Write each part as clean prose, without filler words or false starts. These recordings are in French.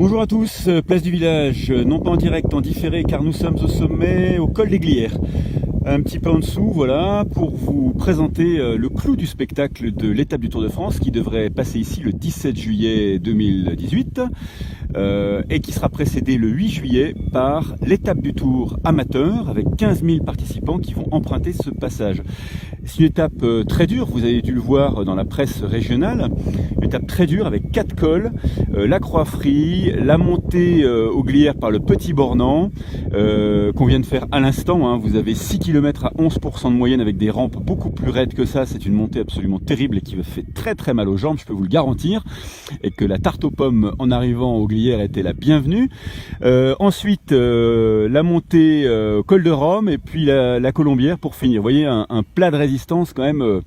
Bonjour à tous, place du village, non pas en direct, en différé car nous sommes au sommet, au col des Glières. Un petit peu en dessous, voilà, pour vous présenter le clou du spectacle de l'étape du Tour de France qui devrait passer ici le 17 juillet 2018 et qui sera précédé le 8 juillet par l'étape du Tour amateur avec 15 000 participants qui vont emprunter ce passage. C'est une étape très dure, vous avez dû le voir dans la presse régionale, une étape très dure avec 4 cols, la Croix-Frie, la montée aux Glières par le Petit Bornand, qu'on vient de faire à l'instant, hein. Vous avez 6 km à 11% de moyenne avec des rampes beaucoup plus raides que ça, c'est une montée absolument terrible et qui fait très très mal aux jambes, je peux vous le garantir, et que la tarte aux pommes en arrivant aux Glières était la bienvenue. Ensuite, la montée col de Rome et puis la Colombière pour finir. Vous voyez, un plat de résistance quand même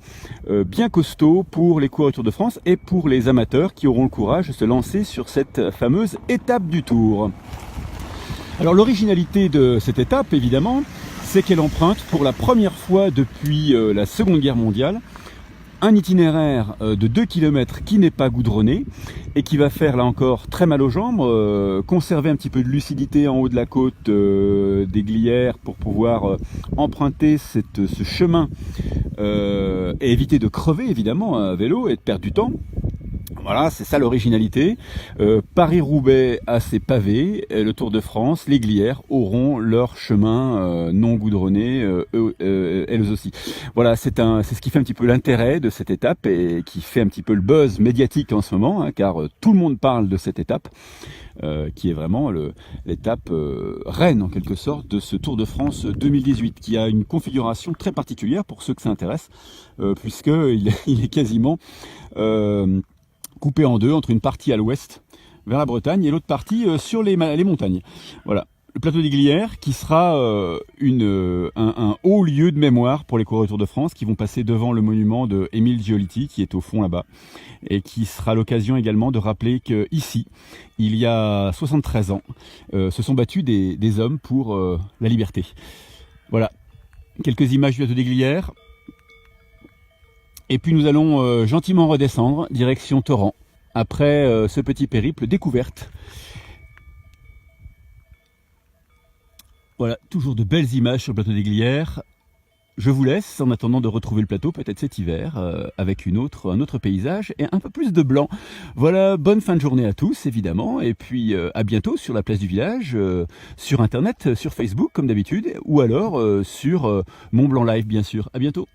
bien costaud pour les coureurs du Tour de France et pour les amateurs qui auront le courage de se lancer sur cette fameuse étape du Tour. Alors l'originalité de cette étape, évidemment, c'est qu'elle emprunte pour la première fois depuis la Seconde Guerre mondiale un itinéraire de 2 km qui n'est pas goudronné et qui va faire là encore très mal aux jambes, conserver un petit peu de lucidité en haut de la côte des Glières pour pouvoir emprunter ce chemin et éviter de crever évidemment à vélo et de perdre du temps. Voilà, c'est ça l'originalité. Paris-Roubaix a ses pavés, le Tour de France, les Glières auront leur chemin non goudronné, elles aussi. Voilà, c'est ce qui fait un petit peu l'intérêt de cette étape et qui fait un petit peu le buzz médiatique en ce moment, hein, car tout le monde parle de cette étape, qui est vraiment l'étape reine en quelque sorte de ce Tour de France 2018, qui a une configuration très particulière pour ceux que ça intéresse, puisqu'il est quasiment coupé en deux entre une partie à l'ouest vers la Bretagne et l'autre partie sur les montagnes. Voilà, le plateau des Glières qui sera un haut lieu de mémoire pour les coureurs du Tour de France qui vont passer devant le monument de Émile Giolitti qui est au fond là-bas et qui sera l'occasion également de rappeler qu'ici, il y a 73 ans, se sont battus des hommes pour la liberté. Voilà, quelques images du plateau des Glières. Et puis nous allons gentiment redescendre, direction Torrent, après ce petit périple découverte. Voilà, toujours de belles images sur le plateau des Glières. Je vous laisse en attendant de retrouver le plateau, peut-être cet hiver, avec un autre paysage et un peu plus de blanc. Voilà, bonne fin de journée à tous, évidemment, et puis à bientôt sur la place du village, sur Internet, sur Facebook, comme d'habitude, ou alors sur Mont Blanc Live, bien sûr. À bientôt.